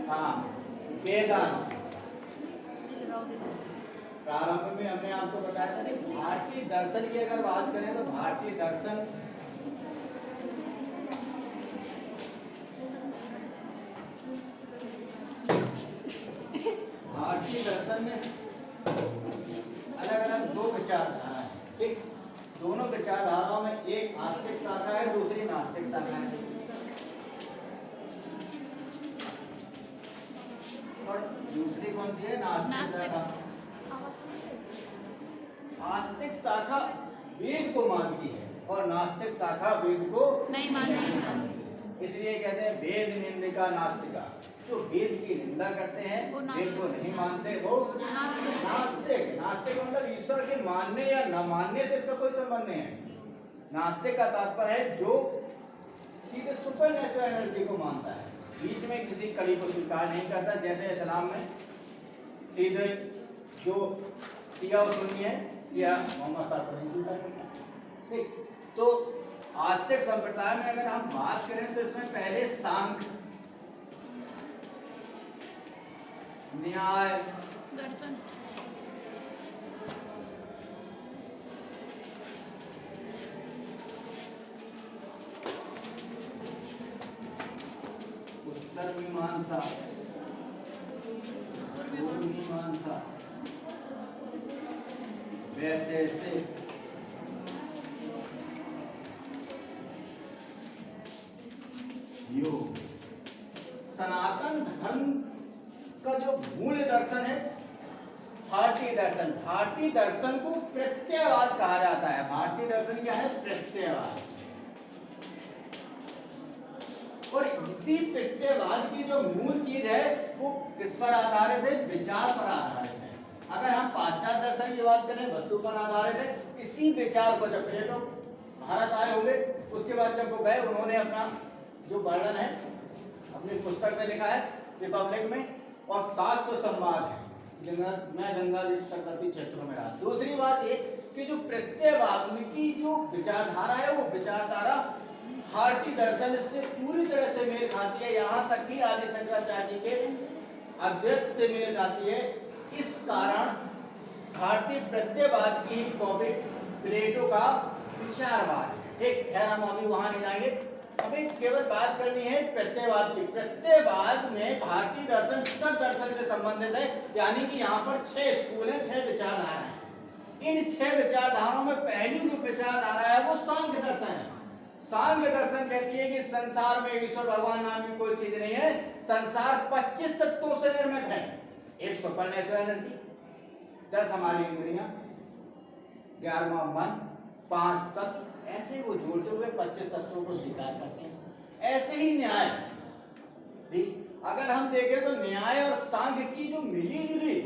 हाँ, वेदांत। प्रारंभ में हमने आपको बताया था कि भारतीय दर्शन की अगर बात करें तो भारतीय दर्शन में अलग अलग दो विचारधारा है, ठीक। दोनों विचारधाराओं में एक आस्तिक शाखा है, दूसरी नास्तिक शाखा है। और दूसरी कौन सी है? नास्तिक शाखा। आस्तिक शाखा वेद को मानती है और नास्तिक शाखा वेद को नहीं मानती। इसलिए कहते हैं वेद निंदिका नास्तिका। जो वेद की निंदा करते हैं, वेद को नहीं मानते, वो नास्तिक। नास्तिक मतलब ईश्वर के मानने या न मानने से इसका कोई संबंध नहीं है। नास्तिक का तात्पर्य है जो सीधे सुपर नेचुरल एनर्जी को मानता है, बीच में किसी कड़ी को स्वीकार नहीं करता। जैसे इस्लाम में सीधे जो शिया और सुन्नी है, शिया मोहम्मद साहब को नहीं स्वीकार करता, ठीक। तो आस्तिक संप्रदाय में अगर हम बात करें तो इसमें पहले सांख्य, न्याय, दर्शन, उत्तर मीमांसा, पूर्व मीमांसा, वैशेषिक, योग। सनातन धर्म का जो मूल दर्शन है भारतीय दर्शन। भारतीय दर्शन को प्रत्ययवाद कहा जाता है। भारतीय दर्शन क्या है? प्रत्ययवाद। और इसी प्रत्ययवाद की जो मूल चीज है वो किस पर आधारित है? विचार पर आधारित है। अगर हम पाश्चात्य दर्शन की बात करें, वस्तु पर आधारित है। इसी विचार को जब प्लेटो भारत आए होंगे, उसके बाद जब वो गए, उन्होंने अपना जो वर्णन है अपनी पुस्तक में लिखा है रिपब्लिक में, और 700 संवाद है मैं गंगा तटवर्ती क्षेत्रों में रहा। दूसरी बात ये कि जो प्रत्ययवाद की जो विचारधारा है वो विचारधारा भारतीय दर्शन से पूरी तरह से मेल खाती है, यहाँ तक कि आदि शंकराचार्य जी के अद्वैत से मेल खाती है। इस कारण भारतीय प्रत्ययवाद की ही कॉपी प्लेटो का विचारवाद है, ठीक है। हम अभी वहां नहीं जाएंगे, हमें केवल बात करनी है प्रत्ययवाद की। प्रत्ययवाद में भारतीय दर्शन सब दर्शन से संबंधित है, यानी कि यहाँ पर 6 स्कूल हैं, 6 विचारधारा हैं। इन 6 विचारधाराओं में पहली जो विचारधारा है वो सांख्य दर्शन है। सांख्य दर्शन कहती है कि संसार में ईश्वर भगवान नाम की कोई चीज नहीं है। संसार 25 तत्वों से निर्मित है। एक सुपर नेचुरल एनर्जी, 10 हमारी इंद्रियां, 11वां मन, 5 तत्व, ऐसे वो जोड़ते हुए 25 तत्वों को स्वीकार करते हैं। ऐसे ही न्याय भी अगर हम देखें तो न्याय और सांख्य की जो मिली जुली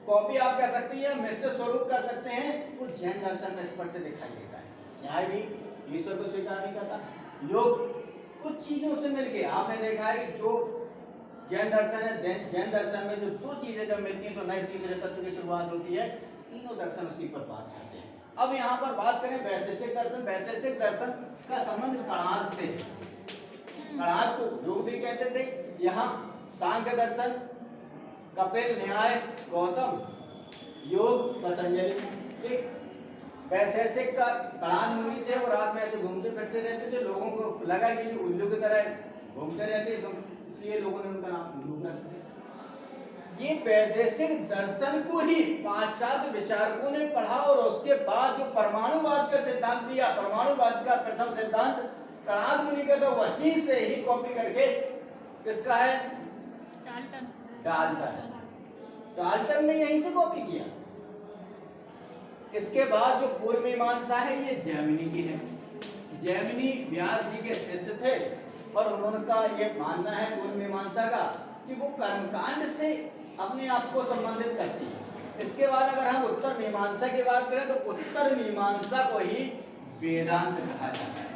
कॉपी आप कह सकती है, मिश्र स्वरूप कर सकते हैं, वो जैन दर्शन में स्पष्ट दिखाई देता है। न्याय भी ईश्वर को स्वीकार नहीं करता। योग कुछ चीजों से मिलके आपने देखा है कि जो जैन दर्शन है, जैन दर्शन में जो 2 चीजें जब मिलती हैं तो नए तीसरे तत्व की शुरुआत होती है। तीनों दर्शन उसी पर बात करते हैं। अब यहाँ पर बात करें वैशेषिक दर्शन। वैशेषिक दर्शन का संबंध कणाद से है। कणाद को लोग भी कहते थे। यहाँ सांख्य दर्शन, कपिल, न्याय, गौतम, योग, पतंजलि, एक वैशेषिक का कणाद मुनि से वो रात में ऐसे घूमते फिरते रहते थे। लोगों को लगा कि जो उल्लू की तरह घूमते रहते, इसलिए लोगों ने उनका नाम उल्लू रख दिया। ये वैशेषिक दर्शन को ही पाश्चात्य विचारकों ने पढ़ा और उसके बाद जो परमाणुवाद का सिद्धांत दिया, परमाणुवाद का प्रथम सिद्धांत कणाद मुनि का, तो वहीं से ही कॉपी करके किसका है? डाल्टन ने यहीं से कॉपी किया। इसके बाद जो पूर्व मीमांसा है ये जैमिनी की है। जैमिनी व्यास जी के शिष्य थे और उन्होंने का ये मानना है पूर्व मीमांसा का कि वो कर्मकांड से अपने आप को संबंधित करती है। इसके बाद अगर हम उत्तर मीमांसा की बात करें तो उत्तर मीमांसा को ही वेदांत कहा जाता है।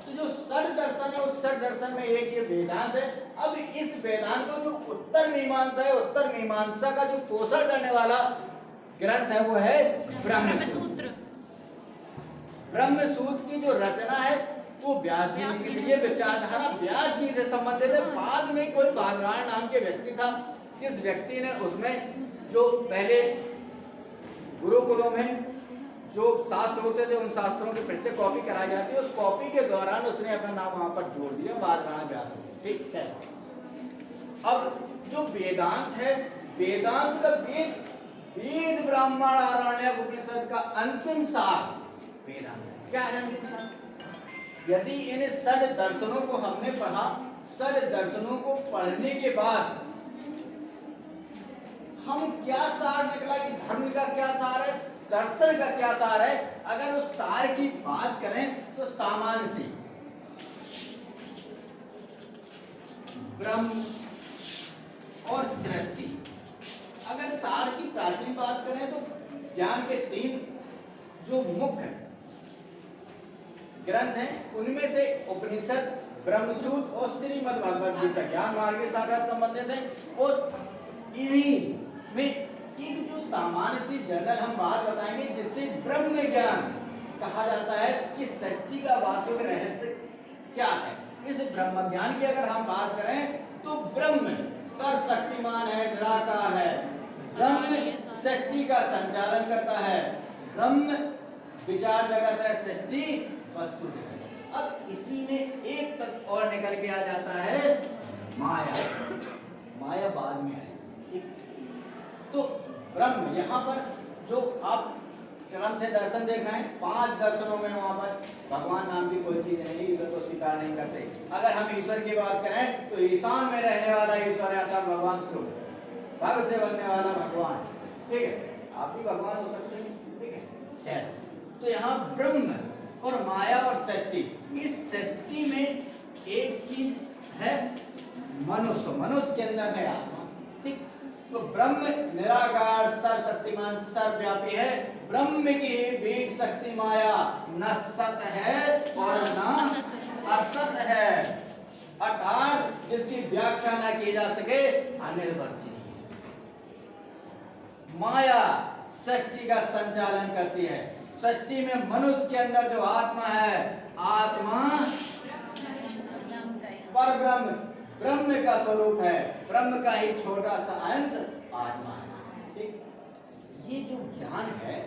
तो जो षड दर्शन है उस षड दर्शन में एक ये वेदांत है। अब इस वेदांत को जो उत्तर मीमांसा है, उत्तर मीमांसा का जो पोषण करने वाला ग्रंथ है वो है ब्रह्मसूत्र। ब्रह्मसूत्र की जो रचना है वो व्यास जी लिखी थी। ये विचारधारा व्यास जी से संबंधित है। बाद में कोई बादरायण नाम के व्यक्ति था, जिस व्यक्ति ने उसमें जो पहले गुरुकुलों में जो शास्त्र होते थे उन शास्त्रों की फिर से कॉपी कराई जाती है, उस कॉपी के दौरान उसने अपना नाम वहां पर जोड़ दिया, बादरायण व्यास। ठीक है। अब जो वेदांत है, वेदांत का वेद ब्राह्मण आरण्यक उपनिषद का अंतिम सार वेदांत है। क्या है अंतिम सार? यदि इन षड दर्शनों को हमने पढ़ा, षड दर्शनों को पढ़ने के बाद हम क्या सार निकला कि धर्म का क्या सार है, दर्शन का क्या सार है? अगर उस सार की बात करें तो सामान्य सी ब्रह्म और सृष्टि। अगर सार की प्राचीन बात करें तो ज्ञान के 3 जो मुख्य ग्रंथ हैं उनमें से उपनिषद, ब्रह्मसूत्र और श्रीमद् भगवद गीता ज्ञान मार्ग के साथ संबंधित है। और इन्हीं में एक जो सामान्य सी जनरल हम बात बताएंगे जिसे ब्रह्म ज्ञान कहा जाता है कि सृष्टि का वास्तविक रहस्य क्या है। इस ब्रह्म ज्ञान की अगर हम बात करें तो ब्रह्म सर्वशक्तिमान है, निराकार है। ब्रह्म सृष्टि का संचालन करता है। ब्रह्म विचार जगत है, सृष्टि वस्तु जगत है। अब इसी में एक तत्व और निकल के आ जाता है, माया। माया बाद में है। तो ब्रह्म यहाँ पर जो आप क्रम से दर्शन देख रहे हैं, 5 दर्शनों में वहां पर भगवान नाम की कोई चीज नहीं, ईश्वर को स्वीकार नहीं करते। अगर हम ईश्वर की बात करें तो ईशान में रहने वाला ईश्वर है, अर्थात भगवान स्वरूप, भग से बनने वाला भगवान। ठीक है, आप भी भगवान हो सकते हैं। ठीक है। तो यहाँ ब्रह्म और माया और सृष्टि, इस सृष्टि में एक चीज है मनुष्य, मनुष्य के अंदर है आत्मा। ठीक। तो ब्रह्म निराकार, सर्वशक्तिमान, सर्वव्यापी है। ब्रह्म की बीज शक्ति माया न सत है और न असत है, अर्थात जिसकी व्याख्या न की जा सके, अनिर्वचनीय। माया सृष्टि का संचालन करती है। सृष्टि में मनुष्य के अंदर जो आत्मा है, आत्मा पर ब्रह्म, ब्रह्म का स्वरूप है, ब्रह्म का ही छोटा सा अंश आत्मा है। ठीक। ये जो ज्ञान है,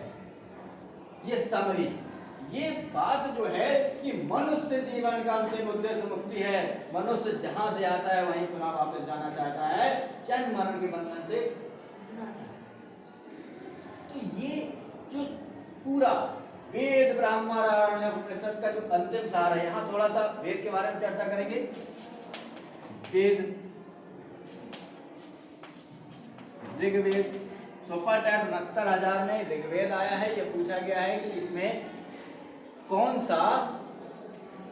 ये समरी, ये बात जो है कि मनुष्य जीवन का अंतिम उद्देश्य मुक्ति है। मनुष्य जहां से आता है वहीं पुनः वापस जाना चाहता है, जन्म मरण के बंधन से। तो ये जो पूरा वेद ब्राह्मण आरण्यक उपनिषद का जो अंतिम सार है, यहाँ थोड़ा सा वेद के बारे में चर्चा करेंगे। वेद, ऋग्वेद, सुपर टैट 69,000 में ऋग्वेद आया है। यह पूछा गया है कि इसमें कौन सा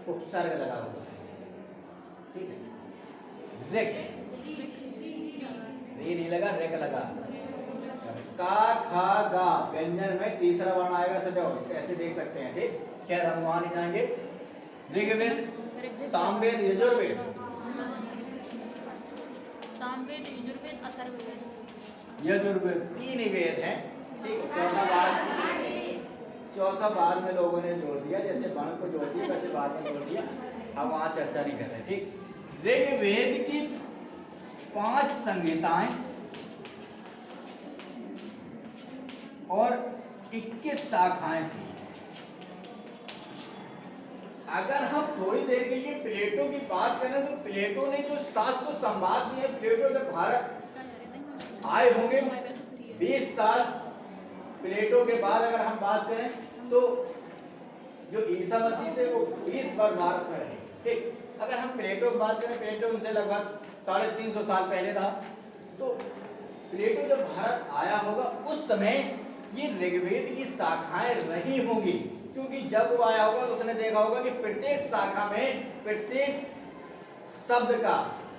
उपसर्ग लगा हुआ है। ठीक है। ऋग, री नहीं लगा, ऋग लगा। का, खा, गा व्यंजन में तीसरा वर्ण आएगा सदैव, ऐसे देख सकते हैं। ठीक। खैर हम वहां नहीं जाएंगे। ऋग्वेद, सामवेद, यजुर्वेद, सामवेद, यजुर्वेद, अथर्ववेद, यजुर्वेद 3 वेद हैं। ठीक है। चौथा बाद में लोगों ने जोड़ दिया, जैसे वर्ण को जोड़ दिया वैसे बाद में जोड़ दिया, अब वहां चर्चा नहीं कर रहे। ठीक। ऋग्वेद की 5 संहिताएं और 21 शाखाएं थी। अगर हम थोड़ी देर के लिए प्लेटो की बात करें तो प्लेटो ने जो 700 संवाद दिए, प्लेटो जब भारत आए होंगे 20 साल प्लेटो के बाद अगर हम बात करें तो जो ईसा मसीह से वो 20 वर्ष भारत में रहे। ठीक। अगर हम प्लेटो की बात करें, प्लेटो उनसे लगभग 350 साल पहले रहा। तो प्लेटो जब भारत आया होगा उस समय ये ऋग्वेद की शाखाएं रही होंगी, क्योंकि जब वो आया होगा तो उसने देखा होगा कि प्रत्येक शाखा में प्रत्येक शब्द का,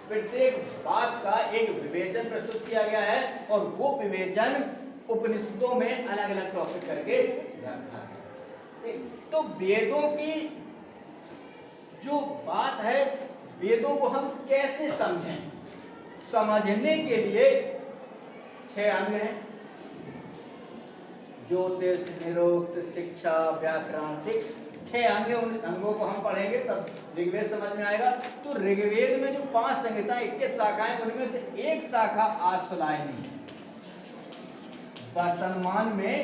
प्रत्येक बात का एक विवेचन प्रस्तुत किया गया है और वो विवेचन उपनिषदों में अलग अलग टॉपिक करके रखा है। तो वेदों की जो बात है, वेदों को हम कैसे समझें, समझने के लिए 6 अंग हैं। ज्योतिष, निरुक्त, शिक्षा, व्याकरण। ठीक। 6 अंग, उन अंगों को हम पढ़ेंगे तब ऋग्वेद समझ में आएगा। तो ऋग्वेद में जो 5 संहिता 21 शाखाएं, उनमें से एक शाखा आश्वलायनी वर्तमान में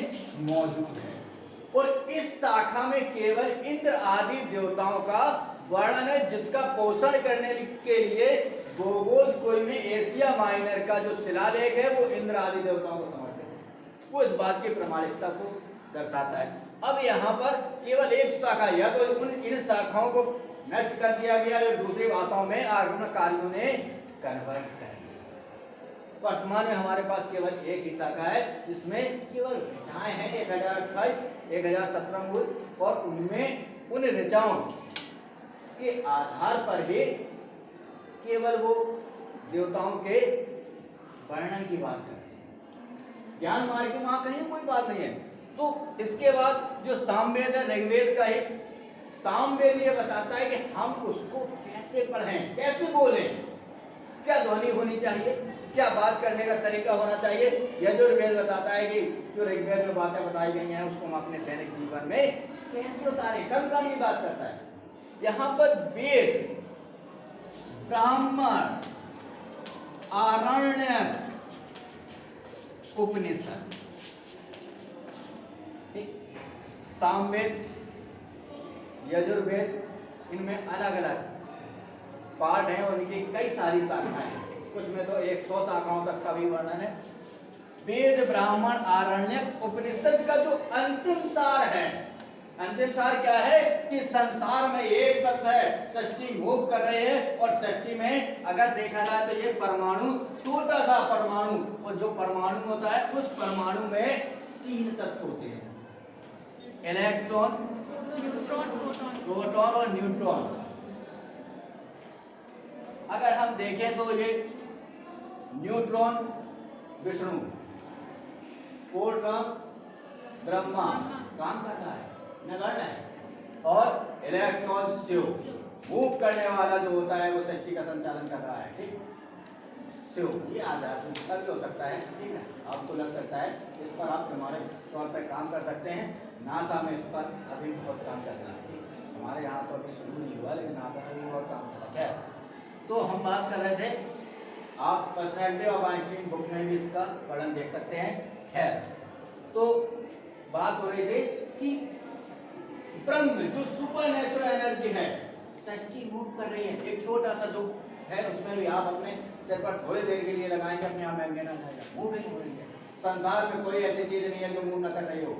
मौजूद है और इस शाखा में केवल इंद्र आदि देवताओं का वर्णन है, जिसका पोषण करने के लिए गोगोल में एशिया माइनर का जो शिलालेख है वो इंद्र आदि देवताओं को समर्पित है। वो इस बात की प्रामाणिकता को दर्शाता है। अब यहाँ पर केवल एक शाखा, या तो इन शाखाओं को नष्ट कर दिया गया या दूसरी भाषाओं में आगमनकारियों ने कन्वर्ट कर दिया। वर्तमान में हमारे पास केवल एक ही शाखा है जिसमें केवल ऋचाएं हैं 1028, 1017 मूल, और उनमें उन ऋचाओं के आधार पर ही केवल वो देवताओं के वर्णन की बात करते हैं। ज्ञान मार्ग की वहां कहीं कोई बात नहीं है। तो इसके बाद जो सामवेद है ऋग्वेद का ही, सामवेद ये बताता है कि हम उसको कैसे पढ़ें, कैसे बोलें, क्या ध्वनि होनी चाहिए, क्या बात करने का तरीका होना चाहिए। यजुर्वेद बताता है कि जो ऋग्वेद में बातें बताई गई हैं उसको हम अपने दैनिक जीवन में कैसे उतारें, कर्म की बात करता है। यहाँ पर वेद, ब्राह्मण, आरण्यक, उपनिषद, सामवेद, यजुर्वेद, इनमें अलग अलग पार्ट हैं और इनकी कई सारी शाखाएं हैं। कुछ में तो 100 शाखाओं तक का भी वर्णन है। वेद, ब्राह्मण, आरण्यक, उपनिषद का जो अंतिम सार है, अंतिम सार क्या है कि संसार में एक तत्व है, सृष्टि मूव कर रहे हैं और सृष्टि में अगर देखा जाए तो ये परमाणु, छोटा सा परमाणु, और जो परमाणु होता है उस परमाणु में 3 तत्व होते हैं, इलेक्ट्रॉन, प्रोटॉन और न्यूट्रॉन। अगर हम देखें तो ये न्यूट्रॉन विष्णु, प्रोटॉन ब्रह्मा काम कर रहा है, नगण्य है, और इलेक्ट्रॉन शिव, मूव करने वाला जो होता है वो सृष्टि का संचालन कर रहा है। ठीक, शिव, ये आध्यात्मिक भी हो सकता है। ठीक है, आपको लग सकता है इस पर आप प्रमाणिक तौर पर काम कर सकते हैं। नासा में इस पर अभी बहुत काम चल रहा है। ठीक, हमारे यहाँ तो अभी शुरू नहीं हुआ, लेकिन नासा में भी बहुत काम चल रहा है। तो हम बात कर रहे थे, आप पर्सनैलिटी ऑफ आइंस्टीन बुक में भी इसका वर्णन देख सकते हैं। खैर, तो बात हो रही थी कि ब्रह्म जो सुपर नेचुरल एनर्जी है, सृष्टि मूव कर रही है। एक छोटा सा जो है उसमें भी आप अपने सिर पर थोड़ी देर के लिए लगाएंगे, अपने आप मैग्नेट आ जाएगा, मूविंग हो रही है। संसार में कोई ऐसी चीज नहीं है जो मूव न कर रही हो।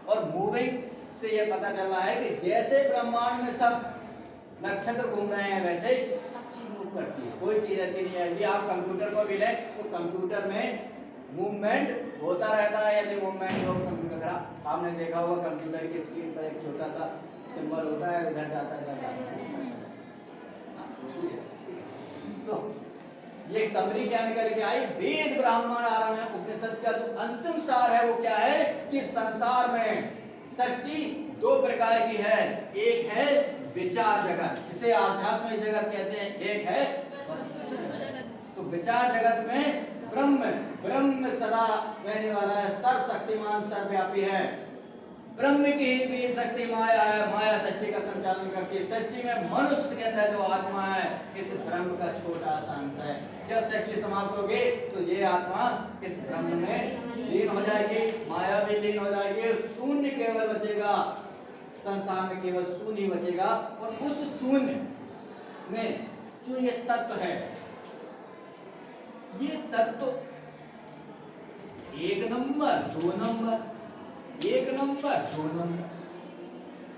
और मूविंग से ये पता चल रहा है कि जैसे ब्रह्मांड में सब नक्षत्र घूम रहे हैं वैसे सब चीज मूव करती है। कोई चीज ऐसी नहीं है। यदि आप कंप्यूटर को भी लें तो कंप्यूटर में मूवमेंट होता रहता है। यदि मूवमेंट हो कंप्यूटर खराब, आपने देखा होगा कंप्यूटर की स्क्रीन पर एक छोटा सा सिंबल होता है, इधर जाता है, इधर जाता है। तो ये समरी क्या निकल के आई, वेद, ब्राह्मण, आरण्य, उपनिषद का जो अंतिम सार है वो क्या है कि संसार में सृष्टि 2 प्रकार की है। एक है विचार जगत, इसे आध्यात्मिक जगत कहते हैं, एक है वस्तु जगत। तो विचार जगत में ब्रह्म सदा रहने वाला है, सर्वशक्तिमान, सर्वव्यापी है। ब्रह्म की ही भी शक्ति माया है, माया सृष्टि का संचालन करती है। सृष्टि में मनुष्य के अंदर जो आत्मा है, इस ब्रह्म का छोटा सा अंश है। जब सृष्टि समाप्त होगी तो ये आत्मा इस ब्रह्म में लीन हो जाएगी, माया भी लीन हो जाएगी, शून्य केवल बचेगा। संसार में केवल शून्य बचेगा। और उस शून्य में जो ये तत्व है, ये तत्व 1 नंबर, 2 नंबर, 1 नंबर, 2 नंबर,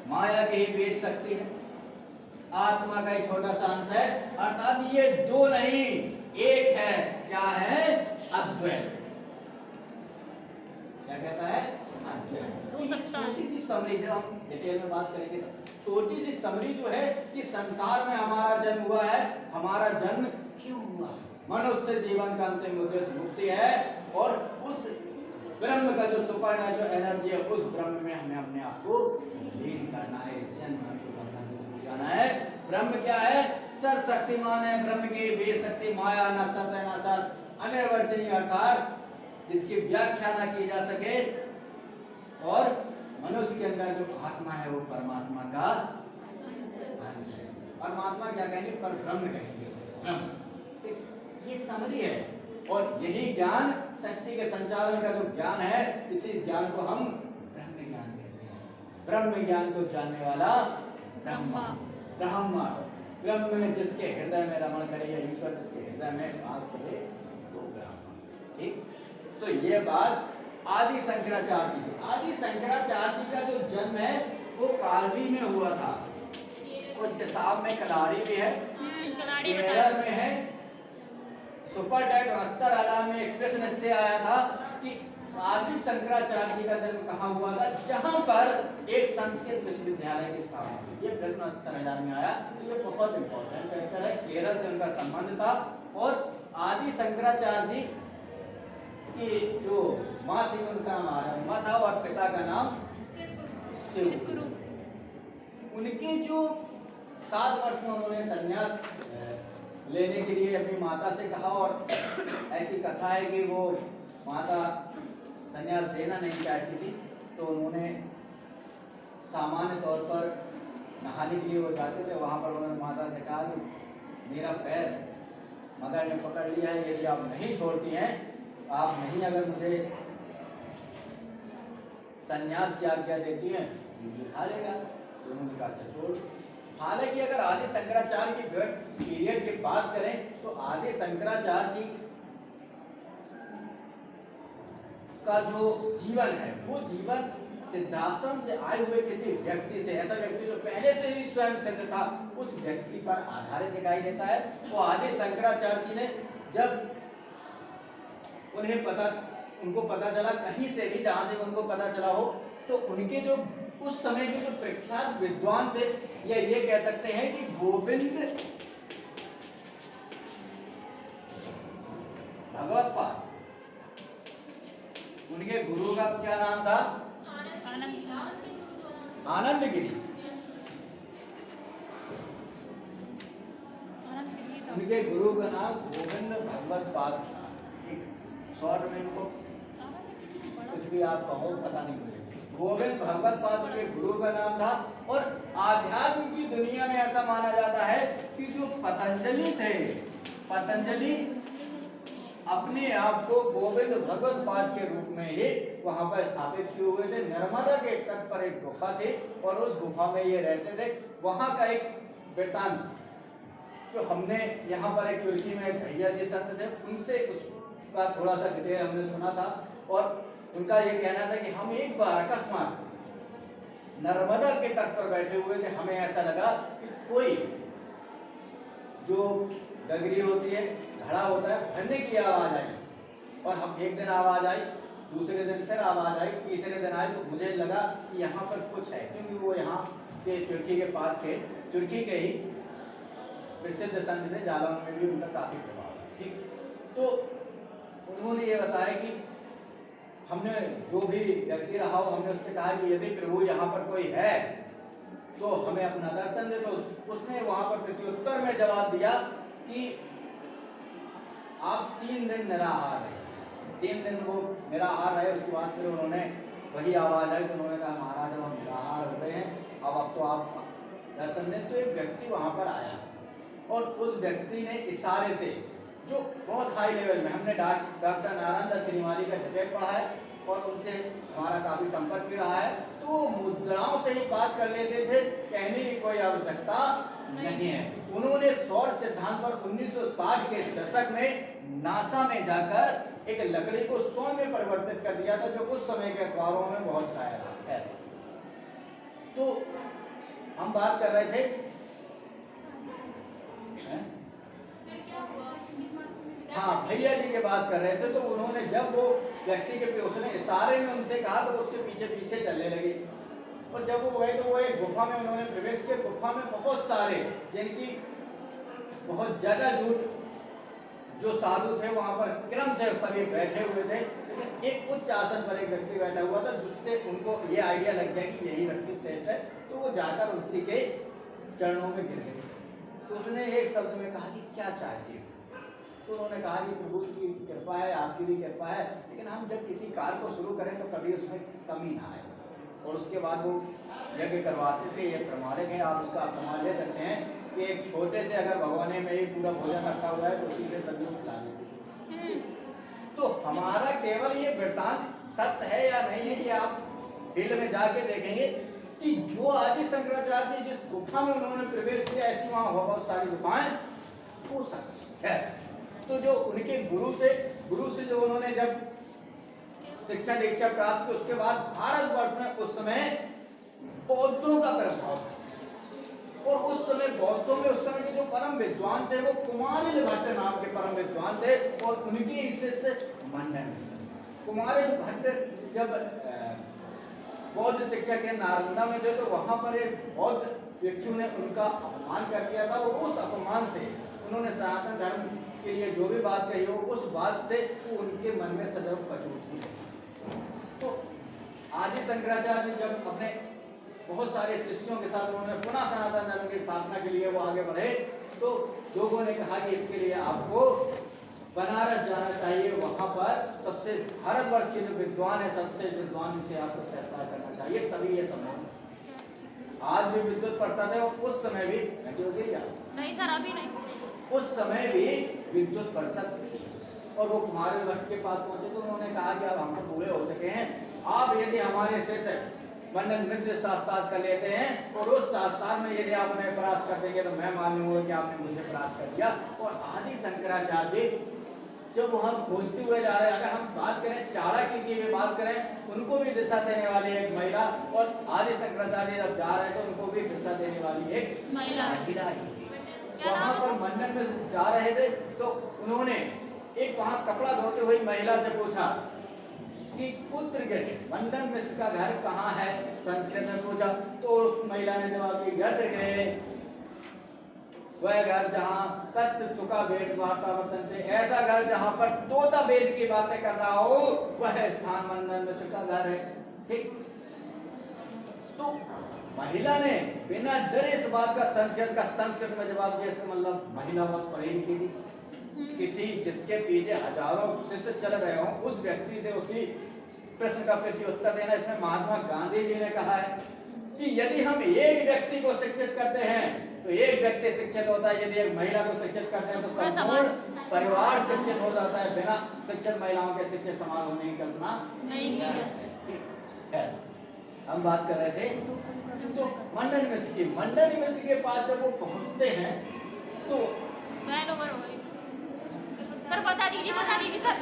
माया के ही बेच सकती है, आत्मा का एक छोटा सा अंश है। अर्थात ये 2 नहीं, 1 है। क्या है? अद्वैत। क्या कहता है? अद्वैत। छोटी सी समरी, जब हम डिटेल में बात करेंगे तो छोटी सी समरी जो है कि संसार में हमारा जन्म हुआ है, हमारा जन्म क्यों हुआ है? मनुष्य जीवन का अंतिम उद्देश्य मुक्ति है और उस ब्रह्म का जो सुपर नेचुरल एनर्जी है, उस ब्रह्म में हमें अपने आप को लीन करना है, जन्म जाना है। ब्रह्म क्या है? सर्वशक्तिमान है, ब्रह्म की बेशक्ति, माया न सत है न सत, अनिर्वचनीय, अर्थात जिसकी व्याख्या न की जा सके और मनुष्य के अंदर जो आत्मा है वो परमात्मा का अंश है। परमात्मा क्या कहेंगे? पर ब्रह्म कहेंगे, ब्रह्म। ये समझी है। और यही ज्ञान सृष्टि के संचालन का जो ज्ञान है, इसी ज्ञान को हम ब्रह्म ज्ञान कहते हैं। ब्रह्म ज्ञान को जानने वाला ब्रह्मा। ब्रह्मा ब्रह्म जिसके हृदय में रमण करे, या ईश्वर जिसके हृदय में वास करे, तो ब्रह्मा। ठीक। तो ये बात आदि शंकराचार्य जी। आदि शंकराचार्य जी का जो जन्म है वो कालवी में हुआ था। कुछ किताब में कलाड़ी भी है, केरल में है। सुपर टाइट 72,000 में एक प्रश्न इससे आया था कि आदि शंकराचार्य जी का जन्म कहाँ हुआ था, जहां पर एक संस्कृत विश्वविद्यालय की स्थापना हुई। ये प्रश्न 72,000 में आया। तो ये बहुत इंपॉर्टेंट फैक्टर है। केरल से उनका संबंध था। और आदि शंकराचार्य जी की जो माँ थी उनका नाम आरम्भा था और पिता का नाम शिवगुरु। उनके जो 7 वर्ष में उन्होंने संन्यास लेने के लिए अपनी माता से कहा, और ऐसी कथा है कि वो माता संन्यास देना नहीं चाहती थी, तो उन्होंने सामान्य तौर पर नहाने के लिए वो जाते थे। वहाँ पर उन्होंने माता से कहा कि मेरा पैर मगर ने पकड़ लिया है, यदि आप नहीं छोड़ती हैं, आप नहीं अगर मुझे संन्यास की आज्ञा देती हैं, मुझे खा लेगा। तो उन्होंने कहा अच्छा छोड़। हालांकि अगर आदि शंकराचार्य की पीरियड की बात करें तो आदि शंकराचार्य जी का जो जीवन है वो जीवन सिद्धाश्रम से आए हुए किसी व्यक्ति से, ऐसा व्यक्ति जो पहले से ही स्वयं सिद्ध था, उस व्यक्ति पर आधारित दिखाई देता है। वो आदि शंकराचार्य जी ने जब उनको पता चला कहीं से भी, जहां से उनको पता चला हो, तो उनके जो उस समय के जो प्रख्यात विद्वान थे, या ये कह सकते हैं कि गोविंद भगवत्पाद, उनके गुरु का क्या नाम था? आनंदगिरी। उनके गुरु का नाम गोविंद भगवत्पाद था। एक शॉर्ट में इनको कुछ भी आप कहो पता नहीं मुझे। गोविंद भगवत्पाद के गुरु का नाम था। और आध्यात्म की दुनिया में ऐसा माना जाता है कि जो पतंजलि थे, पतंजलि अपने आप को गोविंद भगवत्पाद के रूप में ही वहां पर स्थापित किए हुए थे। नर्मदा के तट पर एक गुफा थी और उस गुफा में ये रहते थे। वहां का एक वृत्तांत तो हमने यहाँ पर एक तुर्की में एक भैया जी संत थे, उनसे उसका थोड़ा सा डिटेल हमने सुना था। और उनका ये कहना था कि हम एक बार अकस्मात नर्मदा के तट पर बैठे हुए थे, हमें ऐसा लगा कि कोई जो डगरी होती है, घड़ा होता है, भरने की आवाज आई। और हम एक दिन आवाज आई, दूसरे दिन फिर आवाज आई, तीसरे दिन आई, तो मुझे लगा कि यहाँ पर कुछ है, क्योंकि वो यहाँ के तुर्की के पास के, तुर्की के ही प्रसिद्ध संत थे, जालौन में भी उनका काफी प्रभाव है। ठीक, तो उन्होंने ये बताया कि हमने जो भी व्यक्ति रहा हो, हमने उससे कहा कि यदि प्रभु यहाँ पर कोई है तो हमें अपना दर्शन दे। तो उसने वहां पर प्रत्युत्तर में जवाब दिया कि आप 3 दिन निराहार रहे। 3 दिन वो निराहार रहे। उसके बाद फिर उन्होंने वही आवाज आई तो उन्होंने कहा महाराज हम निराहार हो गए हैं, अब तो आप दर्शन दें। तो एक व्यक्ति वहां पर आया और उस व्यक्ति ने इशारे से, जो बहुत हाई लेवल में, हमने डॉक्टर नारायण दास श्रीमाली का डिटेल पढ़ा है और उनसे हमारा काफी संपर्क भी रहा है, तो वो मुद्राओं से ही बात कर लेते थे, कहने की कोई आवश्यकता नहीं है। उन्होंने सौर सिद्धांत पर 1960 के दशक में नासा में जाकर एक लकड़ी को स्वर्ण में परिवर्तित कर दिया था, जो उस समय के अखबारों में बहुत छाया था। तो हम बात कर रहे थे हाँ भैया जी की बात कर रहे थे। तो उन्होंने जब वो व्यक्ति के उसने इशारे में उनसे कहा तो उसके पीछे पीछे चलने लगे। और जब वो गए तो वो एक गुफा में उन्होंने प्रवेश किया। गुफा में बहुत सारे, जिनकी बहुत ज्यादा जो साधु थे वहां पर क्रम से सभी बैठे हुए थे, लेकिन एक उच्च आसन पर एक व्यक्ति बैठा हुआ था, जिससे उनको ये आइडिया लग गया कि यही व्यक्ति श्रेष्ठ है। तो वो जाकर उसी के चरणों में गिर गए। तो उसने एक शब्द में कहा कि क्या चाहती हो? तो उन्होंने कहा कि प्रभु की कृपा है, आपकी भी कृपा है, लेकिन हम जब किसी कार्य को शुरू करें तो कभी उसमें कमी ना आए। और उसके बाद वो यज्ञ करवाते थे। ये प्रमाणिक है, आप उसका प्रमाण ले सकते हैं कि एक छोटे से अगर भगोने में ही पूरा भोजन रखा हुआ है तो उसी से सभी को खिला देते थे। तो हमारा केवल ये वृत्तांत सत्य है या नहीं है, ये आप फील्ड में जाके देखेंगे कि जो आदि शंकराचार्य जी जिस गुफा में उन्होंने प्रवेश किया, ऐसी वहां बहुत सारी गुफाएं हो सकती है। तो जो उनके गुरु से जो उन्होंने जब शिक्षा दीक्षा प्राप्त की, उसके बाद भारतवर्ष में उस समय बौद्धों का प्रभाव था। और उस समय बौद्धों में उस समय के जो परम विद्वान थे वो कुमारिल भट्ट नाम के परम विद्वान थे, और उनके शिष्य मंडन मिश्र। कुमारिल भट्ट जब बौद्ध शिक्षा के नालंदा में थे तो वहां पर एक बौद्ध व्यक्तियों ने उनका अपमान कर दिया था, और उस अपमान से उन्होंने सनातन धर्म के लिए जो भी बात कही हो, उस बात से वो उनके मन में सदैव कटुती है। तो आदि शंकराचार्य जब अपने बहुत सारे शिष्यों के साथ उन्होंने पुनः सनातन धर्म की स्थापना के लिए वो आगे बढ़े, तो लोगों ने कहा कि इसके लिए आपको बनारस जाना चाहिए, वहां पर सबसे भारतवर्ष के जो विद्वान है, सबसे विद्वान से आपको सत्कार करना चाहिए, तभी ये संभव है। आज भी विद्युत परिषद है, और उस समय भी नहीं सर, अभी नहीं, उस समय भी विद्युत परिषद थी। और वो कुमारिल भट्ट के पास पहुंचे तो उन्होंने कहा कि अब हम तो बूढ़े हो चुके हैं, आप यदि हमारे शिष्य मंडन मिश्र शास्त्रार्थ कर लेते हैं, और उस शास्त्रार्थ में यदि आप उन्हें परास्त कर देंगे तो मैं मान लूंगा कि आपने मुझे परास्त कर दिया। और आदि शंकराचार्य जब वहां खोजते हुए जा रहे हैं, अगर हम बात करें चाणक्य की भी बात करें, उनको भी दिशा देने वाली एक महिला, और आदि शंकराचार्य जब जा रहे थे तो उनको भी दिशा देने वाली एक महिला ही थी। वहां पर मंडन में जा रहे थे तो उन्होंने एक वहां कपड़ा धोते हुई महिला से पूछा कि पुत्र गृह मंडन मिश्र का घर कहाँ है, संस्कृत में पूछा। तो महिला ने जवाब दिया, यत्र गृह वह घर जहाँ तत्व सुखा वेद वार्ता वर्तन थे, ऐसा घर जहाँ पर तोता वेद की बातें कर रहा हो, वह स्थान मंडन मिश्र का घर है। ठीक, तो महिला ने बिना डरे इस बात का संस्कृत में जवाब दिया। इसका मतलब महिला बहुत पढ़ी लिखी थी। किसी जिसके पीछे हजारों शिष्य चल रहे हो, उस व्यक्ति से उसी प्रश्न का प्रति उत्तर देना। इसमें महात्मा गांधी जी ने कहा है कि यदि हम एक व्यक्ति को शिक्षित करते हैं तो एक व्यक्ति शिक्षित होता है, यदि एक महिला को शिक्षित करते हैं तो संपूर्ण परिवार शिक्षित हो जाता है। बिना शिक्षित महिलाओं के शिक्षित समाज होने की कल्पना नहीं की। हम बात कर रहे थे तो मंडन मिश्र के पास जब वो पहुंचते हैं तो सर बता दीजिए सर।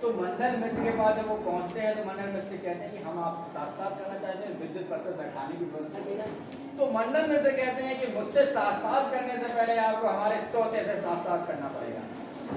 तो मंडन मिश्र के पास जब वो पहुंचते हैं तो मंडन मिश्र कहते हैं कि हम आपसे शास्त्रार्थ करना चाहते हैं, विद्युत परिषद बैठाने की व्यवस्था की जाए। तो मंडन मिश्र कहते हैं कि मुझसे शास्त्रार्थ करने से पहले आपको हमारे तोते से शास्त्रार्थ करना पड़ेगा।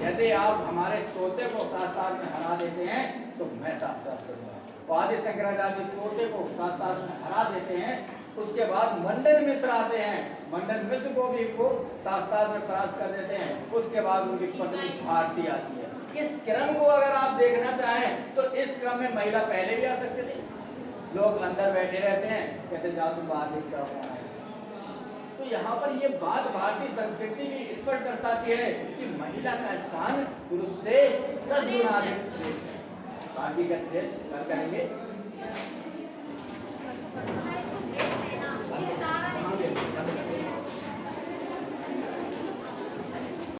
यदि आप हमारे तोते को शास्त्रार्थ में हरा देते हैं तो मैं शास्त्रार्थ करूंगा। आदि शंकराचार्य तोते को शास्त्रार्थ में हरा देते हैं। उसके बाद मंडन मिश्र आते हैं, मंडन मिश्र को भी वो शास्त्रार्थ में परास्त कर देते हैं। उसके बाद उनकी पत्नी भारती आती है। इस क्रम को अगर आप देखना चाहें तो इस क्रम में महिला पहले भी आ सकते थे। लोग अंदर बैठे रहते हैं, कहते जाओ तुम बाहर देख कर आओ। तो यहाँ पर ये बात भारतीय संस्कृति की स्पष्ट दर्शाती है कि महिला का स्थान पुरुष से 10 गुना अधिक श्रेष्ठ है। बाकी का करेंगे।